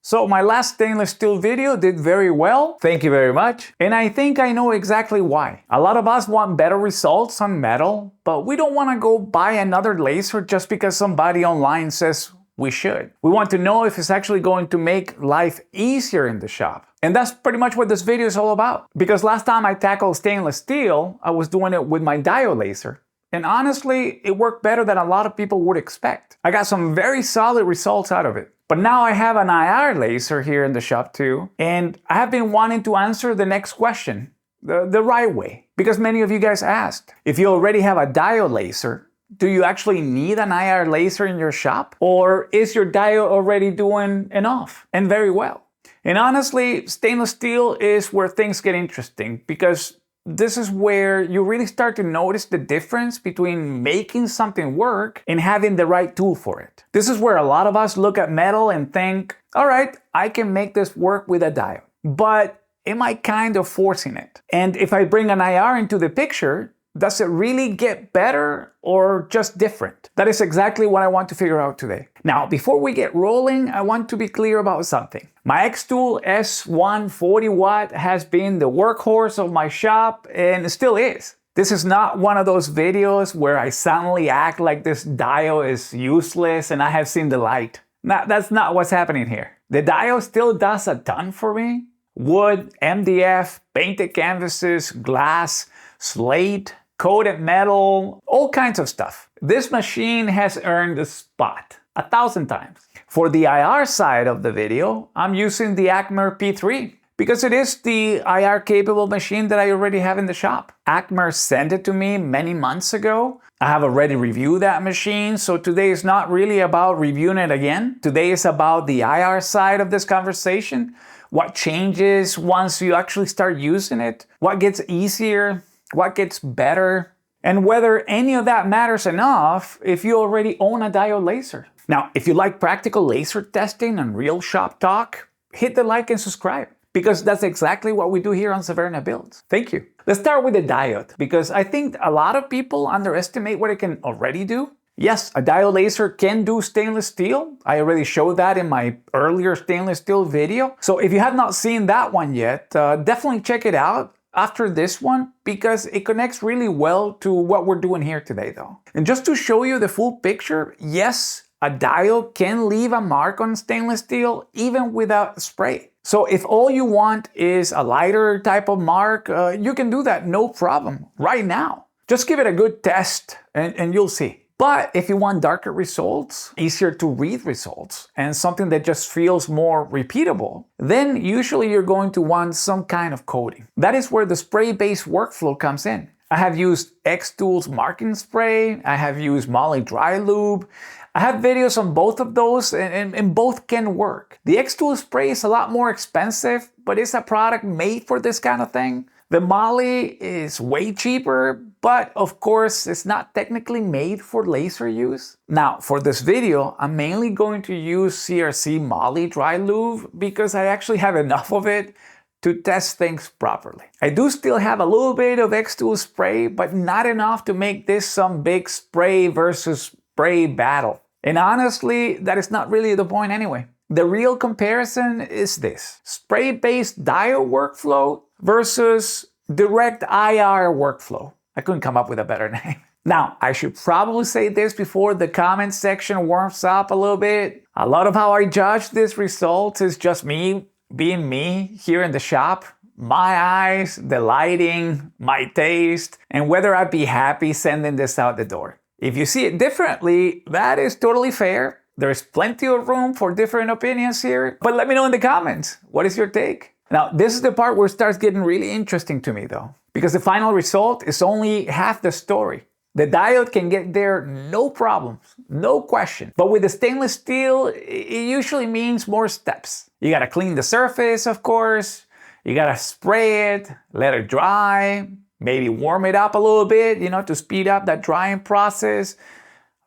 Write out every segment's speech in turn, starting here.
So my last stainless steel video did very well, thank you very much, and I think I know exactly why. A lot of us want better results on metal, but we don't want to go buy another laser just because somebody online says we should. We want to know if it's actually going to make life easier in the shop. And that's pretty much what this video is all about. Because last time I tackled stainless steel, I was doing it with my diode laser. And honestly, it worked better than a lot of people would expect. I got some very solid results out of it. But now I have an IR laser here in the shop too, and I have been wanting to answer the next question the right way. Because many of you guys asked, if you already have a diode laser, do you actually need an IR laser in your shop? Or is your diode already doing enough and very well? And honestly, stainless steel is where things get interesting, because this is where you really start to notice the difference between making something work and having the right tool for it. This is where a lot of us look at metal and think, all right, I can make this work with a diode, but am I kind of forcing it? And if I bring an IR into the picture, does it really get better or just different? That is exactly what I want to figure out today. Now, before we get rolling, I want to be clear about something. My X-Tool S1 40 watt has been the workhorse of my shop and it still is. This is not one of those videos where I suddenly act like this diode is useless and I have seen the light. Now, that's not what's happening here. The diode still does a ton for me. Wood, MDF, painted canvases, glass, slate, coated metal, all kinds of stuff. This machine has earned a spot 1,000 times. For the IR side of the video, I'm using the ACMER P3 because it is the IR capable machine that I already have in the shop. ACMER sent it to me many months ago. I have already reviewed that machine, so today is not really about reviewing it again. Today is about the IR side of this conversation. What changes once you actually start using it? What gets easier? What gets better? And whether any of that matters enough if you already own a diode laser. Now, if you like practical laser testing and real shop talk, hit the like and subscribe, because that's exactly what we do here on Severna Builds. Thank you. Let's start with the diode, because I think a lot of people underestimate what it can already do. Yes, a diode laser can do stainless steel. I already showed that in my earlier stainless steel video. So if you have not seen that one yet, definitely check it out after this one, because it connects really well to what we're doing here today though. And just to show you the full picture, yes, a diode can leave a mark on stainless steel even without spray. So if all you want is a lighter type of mark, you can do that no problem right now. Just give it a good test and you'll see. But if you want darker results, easier to read results, and something that just feels more repeatable, then usually you're going to want some kind of coating. That is where the spray-based workflow comes in. I have used X-Tool's marking spray, I have used Moly Dry Lube. I have videos on both of those and both can work. The X-Tool spray is a lot more expensive, but it's a product made for this kind of thing. The Moly is way cheaper, but of course it's not technically made for laser use. Now for this video, I'm mainly going to use CRC Moly Dry Lube because I actually have enough of it to test things properly. I do still have a little bit of X-Tool spray, but not enough to make this some big spray versus spray battle. And honestly, that is not really the point anyway. The real comparison is this: spray-based diode workflow versus direct IR workflow. I couldn't come up with a better name. Now, I should probably say this before the comment section warms up a little bit. A lot of how I judge this result is just me being me here in the shop. My eyes, the lighting, my taste, and whether I'd be happy sending this out the door. If you see it differently, that is totally fair. There's plenty of room for different opinions here, but let me know in the comments. What is your take? Now, this is the part where it starts getting really interesting to me though, because the final result is only half the story. The diode can get there no problems, no question. But with the stainless steel, it usually means more steps. You gotta clean the surface, of course. You gotta spray it, let it dry, maybe warm it up a little bit, to speed up that drying process.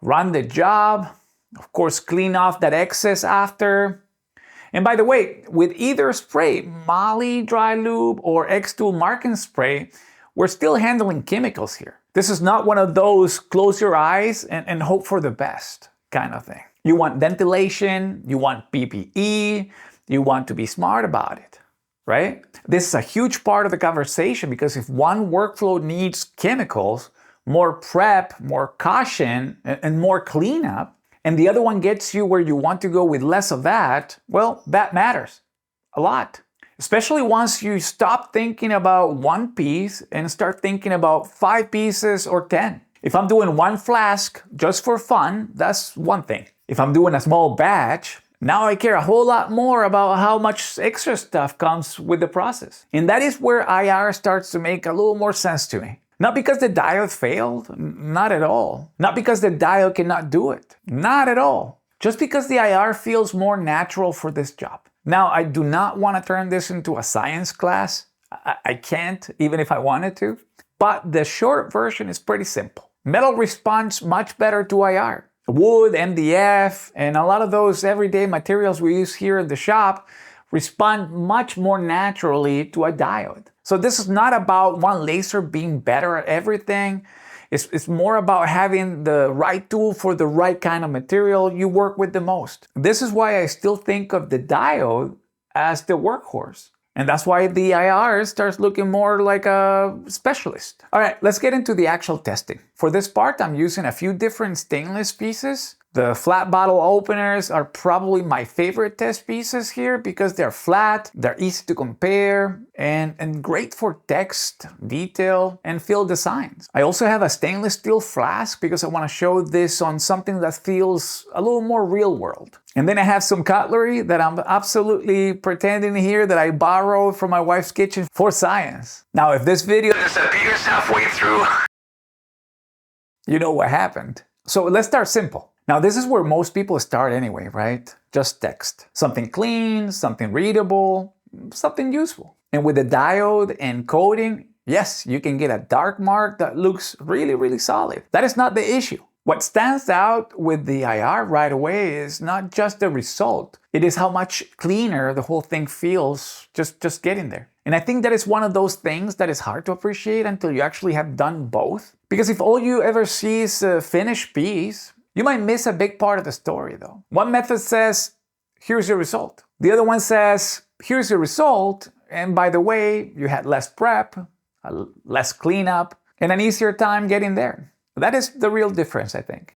Run the job. Of course, clean off that excess after. And by the way, with either spray, Moly Dry Lube or X-Tool marking spray, we're still handling chemicals here. This is not one of those close your eyes and hope for the best kind of thing. You want ventilation, you want PPE, You want to be smart about it, right? This is a huge part of the conversation because if one workflow needs chemicals, more prep, more caution, and more cleanup, and the other one gets you where you want to go with less of that, well, that matters a lot. Especially once you stop thinking about one piece and start thinking about 5 pieces or 10. If I'm doing one flask just for fun, that's one thing. If I'm doing a small batch, now I care a whole lot more about how much extra stuff comes with the process. And that is where IR starts to make a little more sense to me. Not because the diode failed, not at all. Not because the diode cannot do it, not at all. Just because the IR feels more natural for this job. Now, I do not want to turn this into a science class. I can't, even if I wanted to. But the short version is pretty simple. Metal responds much better to IR. Wood, MDF, and a lot of those everyday materials we use here in the shop respond much more naturally to a diode. So this is not about one laser being better at everything. It's more about having the right tool for the right kind of material you work with the most. This is why I still think of the diode as the workhorse. And that's why the IR starts looking more like a specialist. All right, let's get into the actual testing. For this part, I'm using a few different stainless pieces. The flat bottle openers are probably my favorite test pieces here because they're flat, they're easy to compare, and great for text, detail, and field designs. I also have a stainless steel flask because I want to show this on something that feels a little more real world. And then I have some cutlery that I'm absolutely pretending here that I borrowed from my wife's kitchen for science. Now, if this video disappears halfway through, you know what happened. So let's start simple. Now, this is where most people start anyway, right? Just text. Something clean, something readable, something useful. And with the diode and coating, yes, you can get a dark mark that looks really, really solid. That is not the issue. What stands out with the IR right away is not just the result. It is how much cleaner the whole thing feels just getting there. And I think that is one of those things that is hard to appreciate until you actually have done both. Because if all you ever see is a finished piece, you might miss a big part of the story though. One method says, here's your result. The other one says, here's your result, and by the way, you had less prep, less cleanup, and an easier time getting there. That is the real difference, I think.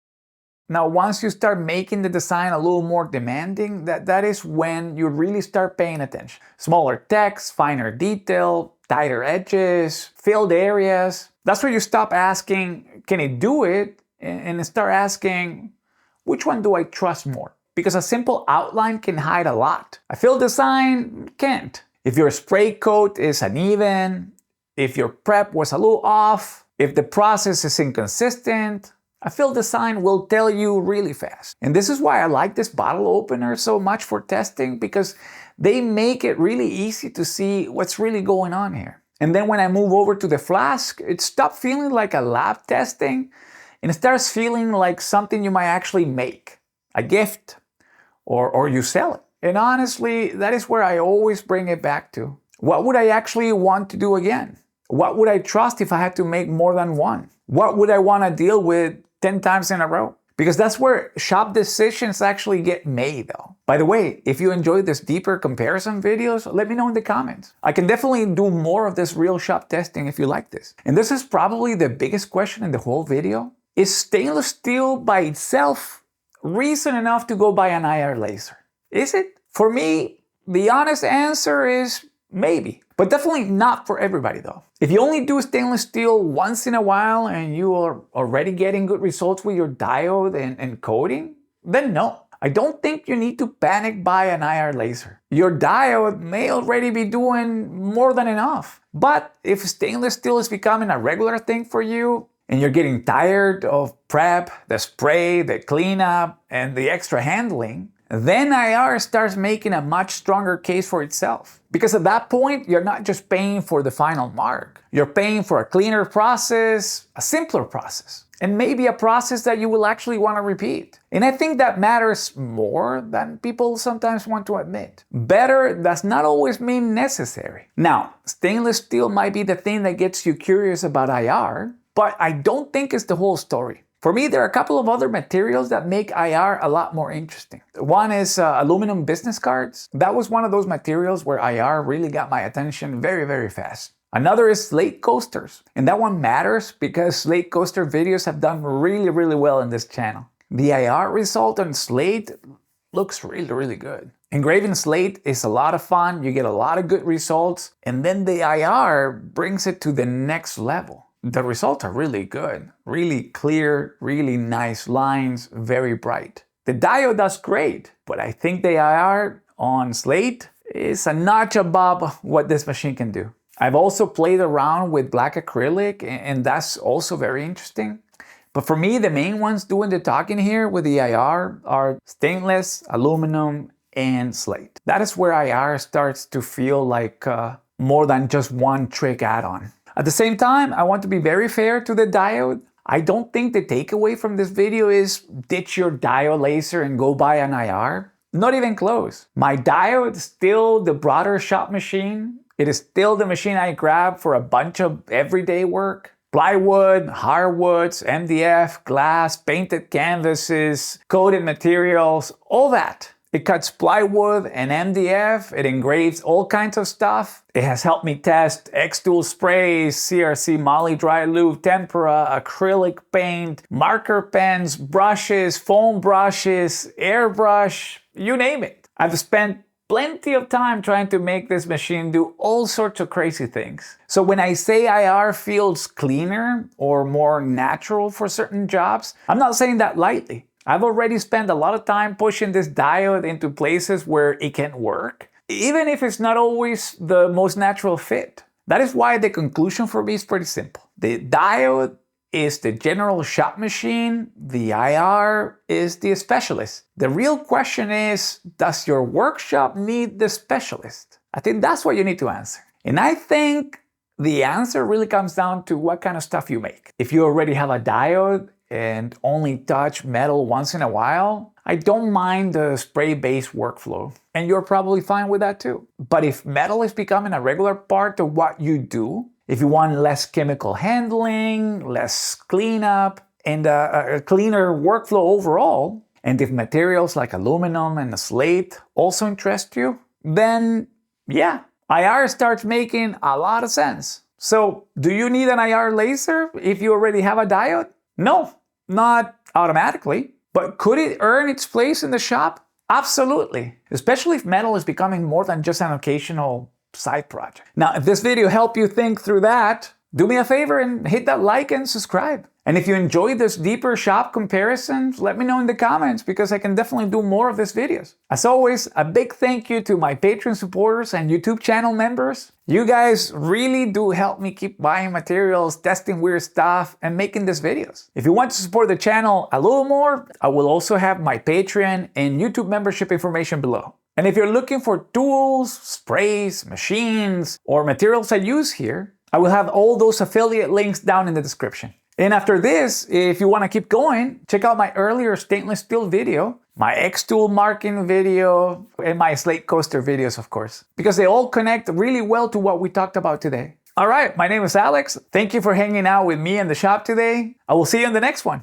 Now, once you start making the design a little more demanding, that is when you really start paying attention. Smaller text, finer detail, tighter edges, filled areas. That's where you stop asking, can it do it? And start asking, which one do I trust more? Because a simple outline can hide a lot. A fill design can't. If your spray coat is uneven, if your prep was a little off, if the process is inconsistent, a fill design will tell you really fast. And this is why I like this bottle opener so much for testing, because they make it really easy to see what's really going on here. And then when I move over to the flask, it stops feeling like a lab testing and it starts feeling like something you might actually make, a gift, or you sell it. And honestly, that is where I always bring it back to. What would I actually want to do again? What would I trust if I had to make more than one? What would I want to deal with 10 times in a row? Because that's where shop decisions actually get made though. By the way, if you enjoyed this deeper comparison videos, let me know in the comments. I can definitely do more of this real shop testing if you like this. And this is probably the biggest question in the whole video. Is stainless steel by itself reason enough to go buy an IR laser? Is it? For me, the honest answer is maybe. But definitely not for everybody though. If you only do stainless steel once in a while and you are already getting good results with your diode and coating, then no. I don't think you need to panic buy an IR laser. Your diode may already be doing more than enough. But if stainless steel is becoming a regular thing for you, and you're getting tired of prep, the spray, the cleanup, and the extra handling, then IR starts making a much stronger case for itself. Because at that point, you're not just paying for the final mark. You're paying for a cleaner process, a simpler process, and maybe a process that you will actually want to repeat. And I think that matters more than people sometimes want to admit. Better does not always mean necessary. Now, stainless steel might be the thing that gets you curious about IR, but I don't think it's the whole story. For me, there are a couple of other materials that make IR a lot more interesting. One is aluminum business cards. That was one of those materials where IR really got my attention very, very fast. Another is slate coasters. And that one matters because slate coaster videos have done really, really well in this channel. The IR result on slate looks really, really good. Engraving slate is a lot of fun. You get a lot of good results. And then the IR brings it to the next level. The results are really good. Really clear, really nice lines, very bright. The diode does great, but I think the IR on slate is a notch above what this machine can do. I've also played around with black acrylic, and that's also very interesting. But for me, the main ones doing the talking here with the IR are stainless, aluminum, and slate. That is where IR starts to feel like more than just one trick add-on. At the same time, I want to be very fair to the diode. I don't think the takeaway from this video is ditch your diode laser and go buy an IR. Not even close. My diode is still the broader shop machine. It is still the machine I grab for a bunch of everyday work. Plywood, hardwoods, MDF, glass, painted canvases, coated materials, all that. It cuts plywood and MDF, it engraves all kinds of stuff. It has helped me test X-Tool sprays, CRC Moly Dry Lube, tempera, acrylic paint, marker pens, brushes, foam brushes, airbrush, you name it. I've spent plenty of time trying to make this machine do all sorts of crazy things. So when I say IR feels cleaner or more natural for certain jobs, I'm not saying that lightly. I've already spent a lot of time pushing this diode into places where it can work, even if it's not always the most natural fit. That is why the conclusion for me is pretty simple. The diode is the general shop machine, the IR is the specialist. The real question is, does your workshop need the specialist? I think that's what you need to answer. And I think the answer really comes down to what kind of stuff you make. If you already have a diode and only touch metal once in a while, I don't mind the spray-based workflow. And you're probably fine with that too. But if metal is becoming a regular part of what you do, if you want less chemical handling, less cleanup, and a cleaner workflow overall, and if materials like aluminum and slate also interest you, then yeah, IR starts making a lot of sense. So, do you need an IR laser if you already have a diode? No, not automatically. But could it earn its place in the shop? Absolutely. Especially if metal is becoming more than just an occasional side project. Now, if this video helped you think through that, do me a favor and hit that like and subscribe. And if you enjoyed this deeper shop comparisons, let me know in the comments because I can definitely do more of these videos. As always, a big thank you to my Patreon supporters and YouTube channel members. You guys really do help me keep buying materials, testing weird stuff, and making these videos. If you want to support the channel a little more, I will also have my Patreon and YouTube membership information below. And if you're looking for tools, sprays, machines, or materials I use here, I will have all those affiliate links down in the description. And after this, if you want to keep going, check out my earlier stainless steel video, my X-Tool marking video, and my slate coaster videos, of course, because they all connect really well to what we talked about today. All right, my name is Alex. Thank you for hanging out with me in the shop today. I will see you in the next one.